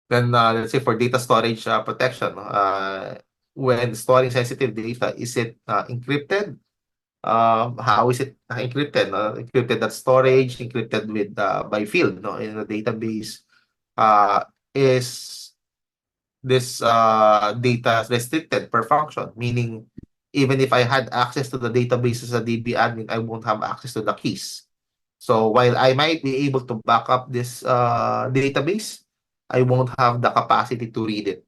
Then let's say for data storage protection, when storing sensitive data, is it encrypted? How is it encrypted? Encrypted at storage, encrypted with by field, no, in the database. Is this data restricted per function? Meaning, even if I had access to the database as a DB admin, I won't have access to the keys. So while I might be able to back up this database, I won't have the capacity to read it.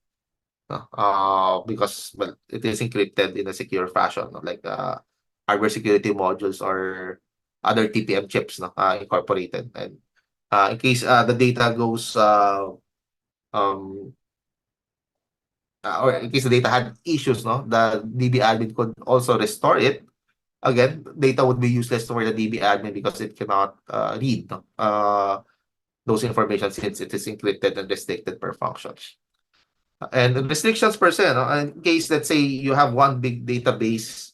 Because well, it is encrypted in a secure fashion, no? Like hardware security modules or other TPM chips, no? Incorporated. And in case the data goes um, or in case the data had issues, no, the DB admin could also restore it. Again, data would be useless for the DB admin because it cannot read, no, those information since it is encrypted and restricted per function. And the restrictions per se, no, in case let's say you have one big database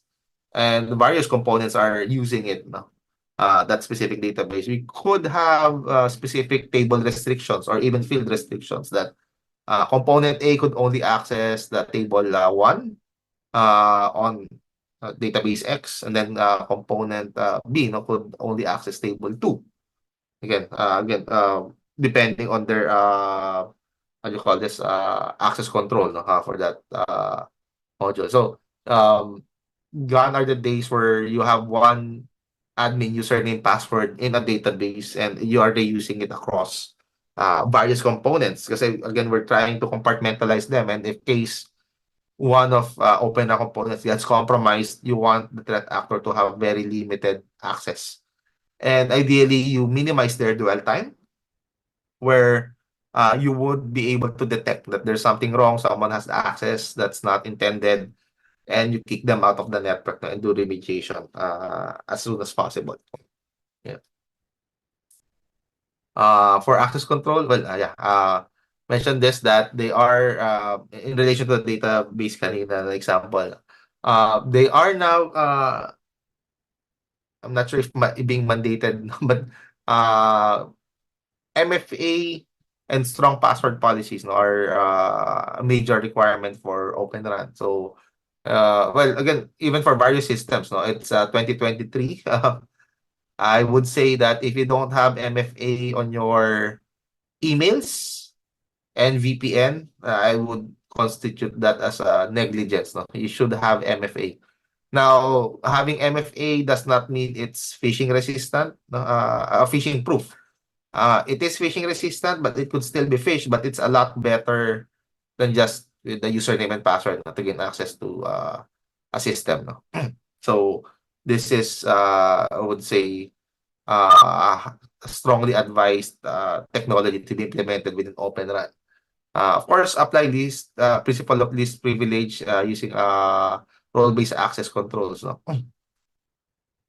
and various components are using it, no, that specific database, we could have specific table restrictions or even field restrictions that component A could only access the table 1 on database X, and then component B, no, could only access table 2. Again, depending on their how do you call this, access control, no, for that module. So gone are the days where you have one admin username password in a database and you are reusing it across various components. Because again, we're trying to compartmentalize them, and if case one of open components gets compromised, you want the threat actor to have very limited access. And ideally, you minimize their dwell time, where you would be able to detect that there's something wrong, someone has access that's not intended, and you kick them out of the network and do remediation as soon as possible. Yeah. For access control, well, yeah, mentioned this that they are in relation to the database kanina, example. They are now, I'm not sure if being mandated, but MFA and strong password policies, no, are a major requirement for Open RAN. So, well, again, even for various systems, no, it's 2023. I would say that if you don't have MFA on your emails and VPN, I would constitute that as a negligence. No, you should have MFA. Now, having MFA does not mean it's phishing resistant, no, phishing proof. It is phishing resistant, but it could still be phished, but it's a lot better than just with the username and password, no, to gain access to a system. No? So this is, I would say, strongly advised technology to be implemented within Open RAN. Of course, apply least principle of least privilege using role-based access controls. No?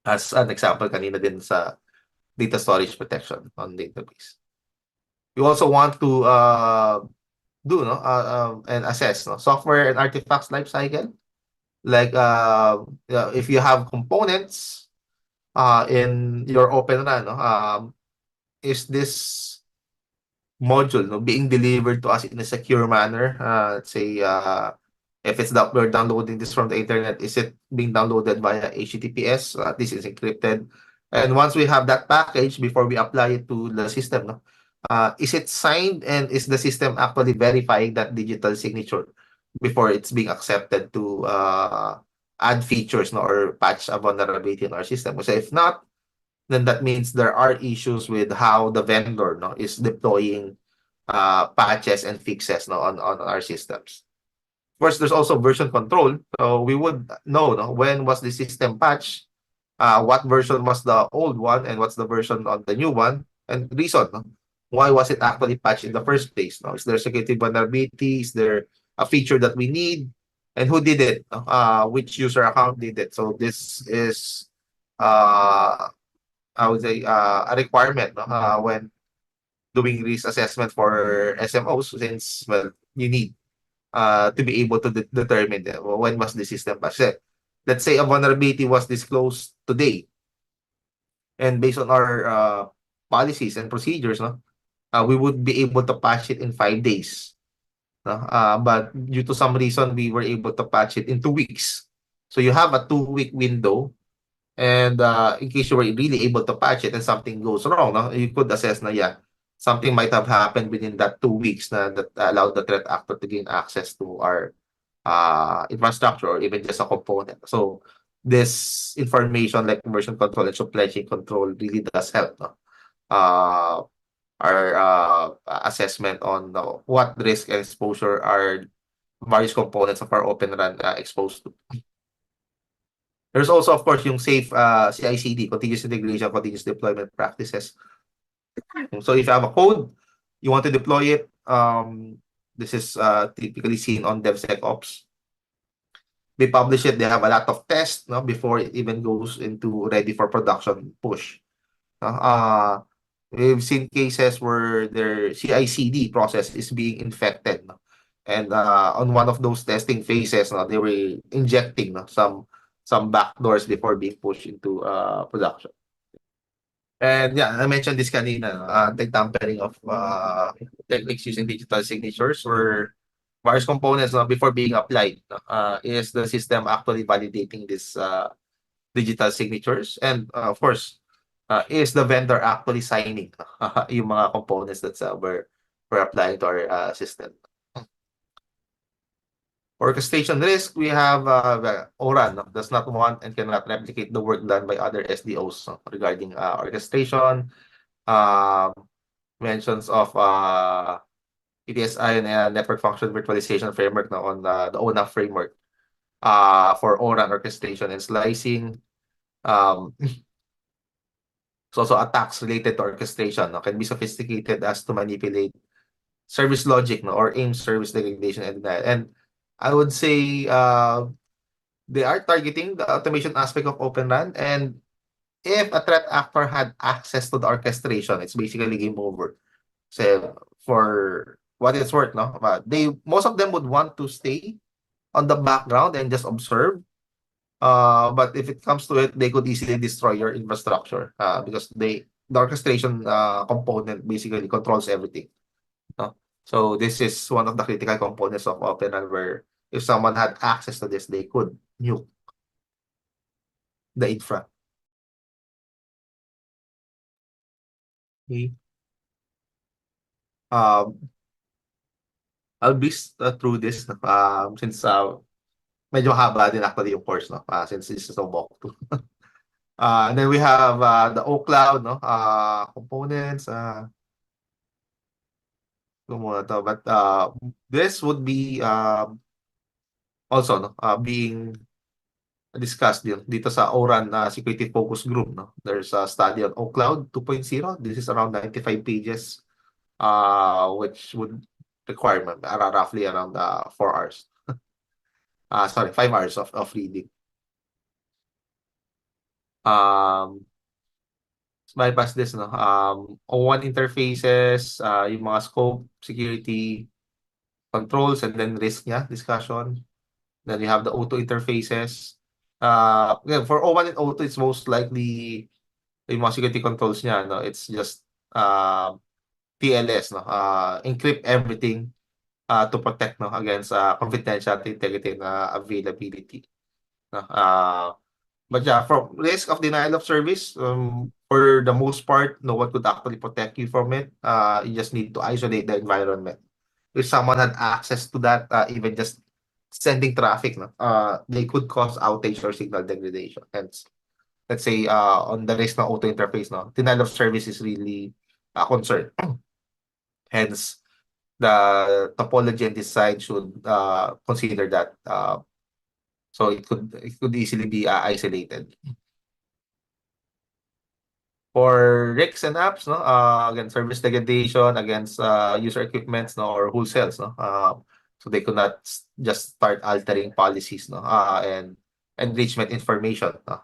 As an example, kanina din sa data storage protection on database. You also want to do, no, and assess, no, software and artifacts lifecycle. Like if you have components in your Open RAN, no, is this module, no, being delivered to us in a secure manner? Let's say if it's that we're downloading this from the internet, is it being downloaded via HTTPS? This is encrypted. And once we have that package, before we apply it to the system, no, is it signed, and is the system actually verifying that digital signature before it's being accepted to add features, no, or patch a vulnerability in our system? So if not, then that means there are issues with how the vendor, no, is deploying patches and fixes, no, on our systems. Of course, there's also version control. So we would know, no, when was the system patched, what version was the old one, and what's the version on the new one, and reason, no? Why was it actually patched in the first place? No? Is there security vulnerability? Is there a feature that we need? And who did it? Which user account did it? So this is, I would say, a requirement, no? When doing risk assessment for SMOs, since, well, you need to be able to determine when was the system patched. Let's say a vulnerability was disclosed today, and based on our policies and procedures, no, we would be able to patch it in 5 days. No? But due to some reason, we were able to patch it in 2 weeks. So you have a 2 week window, and in case you were really able to patch it and something goes wrong, no, you could assess na, yeah, something might have happened within that 2 weeks na that allowed the threat actor to gain access to our infrastructure or even just a component. So this information like version control and supply chain control really does help, no? Uh, our assessment on what risk and exposure are various components of our Open RAN exposed to. There's also, of course, yung safe CI/CD, continuous integration, continuous deployment practices. So if you have a code, you want to deploy it, this is typically seen on DevSecOps. They publish it, they have a lot of tests, no, before it even goes into ready for production push. We've seen cases where their CI/CD process is being infected, no? And on one of those testing phases, no, they were injecting, no, some backdoors before being pushed into production. And yeah, I mentioned this kanina, no, anti-tampering of techniques using digital signatures where various components, no, before being applied, no, is the system actually validating this digital signatures, and of course is the vendor actually signing yung mga components that we're applying to our system. Orchestration risk, we have ORAN, no, does not want and cannot replicate the work done by other SDOs, no, regarding orchestration, um, mentions of ETSI and network function virtualization framework, no, on the ONAF framework for ORAN orchestration and slicing. So also attacks related to orchestration, no, can be sophisticated as to manipulate service logic, no, or aim service degradation and denial. And I would say they are targeting the automation aspect of Open RAN. And if a threat actor had access to the orchestration, it's basically game over. So for what it's worth, no, most of them would want to stay on the background and just observe. But if it comes to it, they could easily destroy your infrastructure because the orchestration component basically controls everything. No? So this is one of the critical components of OpenRAN where if someone had access to this, they could nuke the infra. Okay. Um, I'll breeze through this since medyo haba din actually yung course, no? Since this is a walkthrough. And then we have the OCloud, no? Components. But this would be also, no, being discussed dito sa ORAN Security Focus Group, no? There's a study on OCloud 2.0. This is around 95 pages, which would require roughly around 4 hours. Sorry, 5 hours of reading. Bypass this, no? O1 interfaces, yung mga scope, security, controls, and then risk niya, discussion. Then you have the O2 interfaces. Yeah, for O1 and O2, it's most likely yung mga security controls niya, no? It's just TLS, no? Encrypt everything to protect, no, against confidentiality, integrity, and availability. No? But yeah, from risk of denial of service, for the most part, no one could actually protect you from it. You just need to isolate the environment. If someone had access to that, even just sending traffic, no, they could cause outage or signal degradation. Hence, let's say on the risk ng auto interface, no, denial of service is really a concern. Hence, the topology and design should consider that. So it could easily be isolated. For rigs and apps, no, again, service degradation against user equipments, no, or wholesales, no, so they could not just start altering policies, no, and enrichment information, no,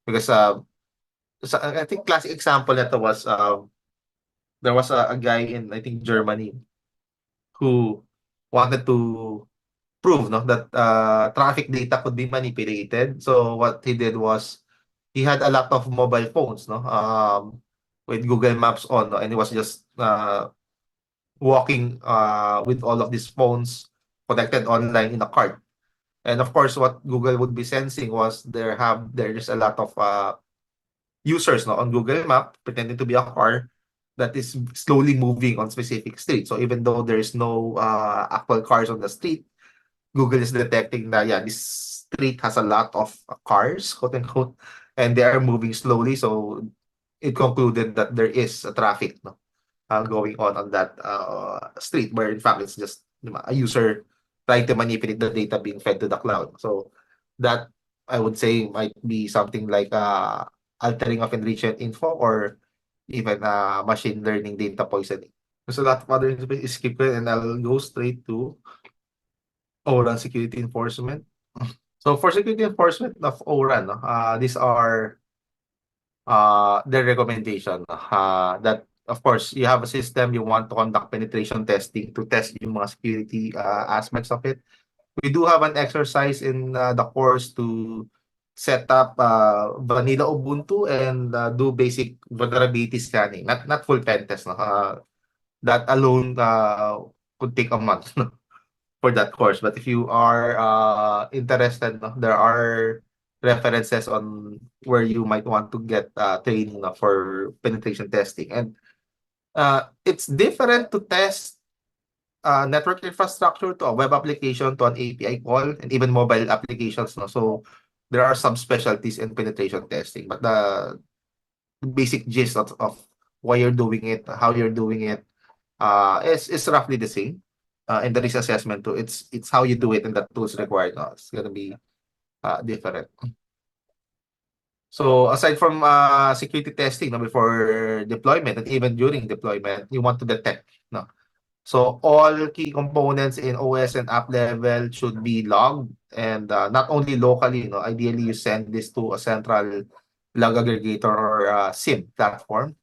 because so I think classic example nito was there was a guy in, I think, Germany who wanted to prove, no, that traffic data could be manipulated. So what he did was he had a lot of mobile phones, no, with Google Maps on, no, and he was just walking with all of these phones connected online in a cart. And of course, what Google would be sensing was there's a lot of users, no, on Google Map pretending to be a car that is slowly moving on specific streets. So even though there is no actual cars on the street, Google is detecting that, yeah, this street has a lot of cars, quote unquote, and they are moving slowly. So it concluded that there is a traffic, no, going on that street, where in fact it's just a user trying to manipulate the data being fed to the cloud. So that, I would say, might be something like altering of enriched info, or even machine learning data poisoning. So that other is skip it, and I'll go straight to ORAN security enforcement. So for security enforcement of ORAN, no, these are their recommendation, that of course you have a system, you want to conduct penetration testing to test yung mga security aspects of it. We do have an exercise in the course to set up vanilla Ubuntu and do basic vulnerability scanning, not full pen test, no? That alone could take a month, no, for that course. But if you are interested, no, there are references on where you might want to get training, no, for penetration testing. And it's different to test network infrastructure to a web application to an API call and even mobile applications. No? So there are some specialties in penetration testing, but the basic gist of why you're doing it, how you're doing it, is roughly the same. And the risk assessment too. It's how you do it and the tools required. No? It's gonna be different. So aside from security testing, no, before deployment and even during deployment, you want to detect. No? So all key components in OS and app level should be logged, and not only locally, ideally you send this to a central log aggregator or SIM platform.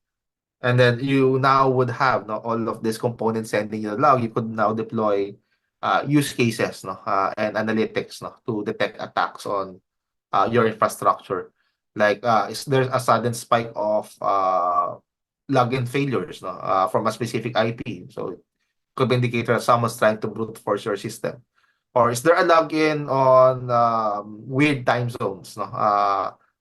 And then you now would have, no, all of these components sending you the log. You could now deploy use cases, no, and analytics, no, to detect attacks on your infrastructure. Like, is there a sudden spike of login failures, no, from a specific IP? So could be indicator that someone's trying to brute force your system. Or is there a login on weird time zones, no?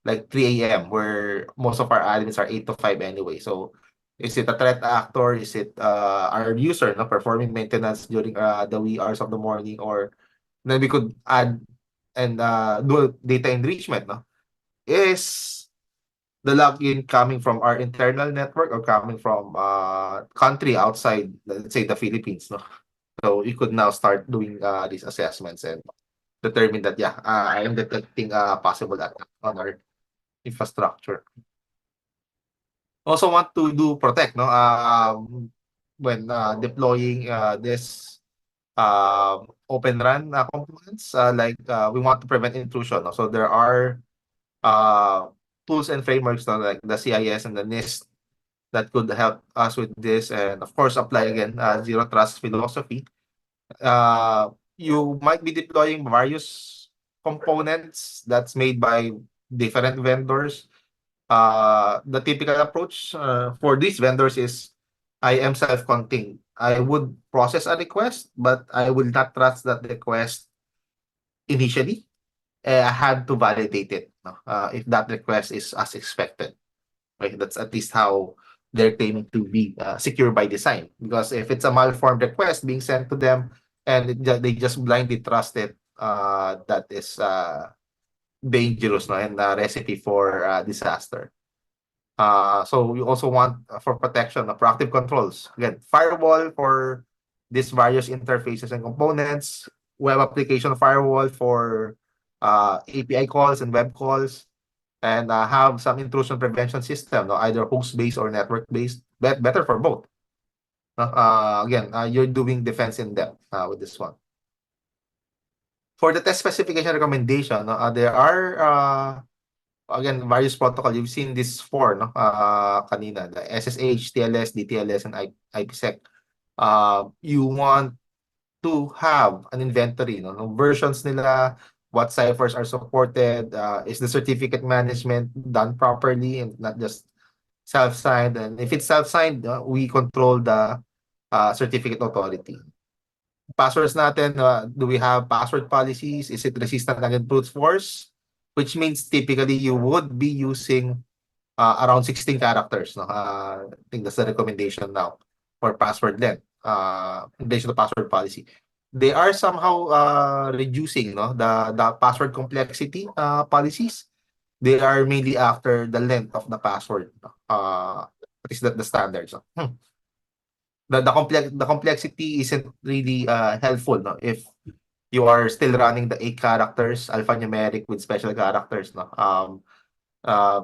Like 3 a.m., where most of our admins are 8 to 5 anyway. So is it a threat actor? Is it our user, no, performing maintenance during the wee hours of the morning? Or then we could add and do data enrichment, no? Is the login coming from our internal network or coming from country outside, let's say the Philippines, no? So you could now start doing these assessments and determine that, yeah, I am detecting a possible attack on our infrastructure. Also want to do protect, no? When deploying this Open RAN components, like we want to prevent intrusion, no? So there are uh, tools and frameworks, no, like the CIS and the NIST, that could help us with this, and of course apply again zero trust philosophy. You might be deploying various components that's made by different vendors. The typical approach for these vendors is, I am self-contained. I would process a request, but I will not trust that request initially. I had to validate it, no? If that request is as expected. Right? That's at least how they're claiming to be secure by design. Because if it's a malformed request being sent to them and they just blindly trust it, that is dangerous, no? And a recipe for disaster. So we also want for protection, proactive controls. Again, firewall for these various interfaces and components, web application firewall for API calls and web calls, and have some intrusion prevention system, no? Either host-based or network-based, better for both. Again, you're doing defense in depth with this one. For the test specification recommendation, there are again various protocol. You've seen this four, no? Kanina, the SSH, TLS, DTLS, and IPsec. You want to have an inventory, no? No versions nila, what ciphers are supported, is the certificate management done properly and not just self-signed, and if it's self-signed, we control the certificate authority. Passwords natin, do we have password policies? Is it resistant against brute force? Which means typically you would be using around 16 characters. No? I think that's the recommendation now for password length in relation to password policy. They are somehow reducing the password complexity policies. They are mainly after the length of the password. At least the standards. The complexity isn't really helpful, no, if you are still running the 8 characters alphanumeric with special characters, no.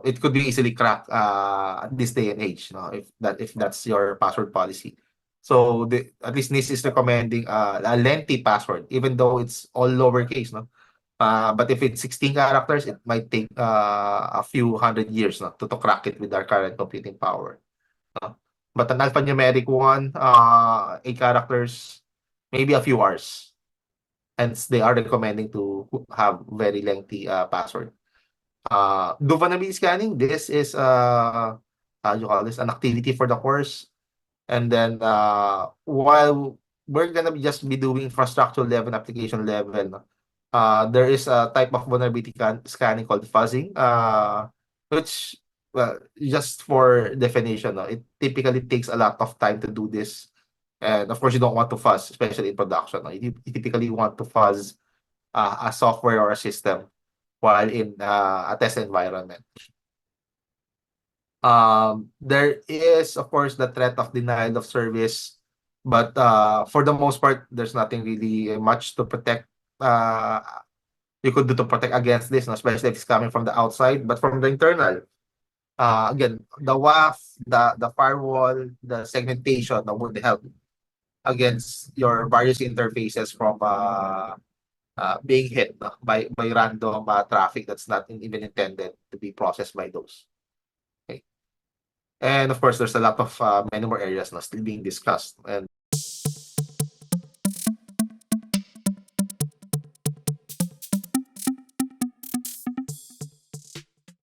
It could be easily cracked at this day and age, no, if that's your password policy. So at least NIST is recommending a lengthy password, even though it's all lowercase, no. But if it's 16 characters, it might take a few hundred years, no, to crack it with our current computing power. But an alphanumeric one, 8 characters, maybe a few hours. Hence, they are recommending to have very lengthy password. Do vulnerability scanning? This is how you call this, an activity for the course. And then while we're gonna just be doing infrastructure level, application level, no, there is a type of vulnerability scanning called fuzzing, which, well, just for definition, no, it typically takes a lot of time to do this. And of course, you don't want to fuzz, especially in production. No? You typically want to fuzz a software or a system while in a test environment. There is, of course, the threat of denial of service, but for the most part, there's nothing really much to protect. You could do to protect against this, no? Especially if it's coming from the outside, but from the internal. Again, the WAF, the firewall, the segmentation that would help against your various interfaces from being hit, no, by random traffic that's not even intended to be processed by those. Okay. And of course, there's a lot of many more areas now still being discussed. And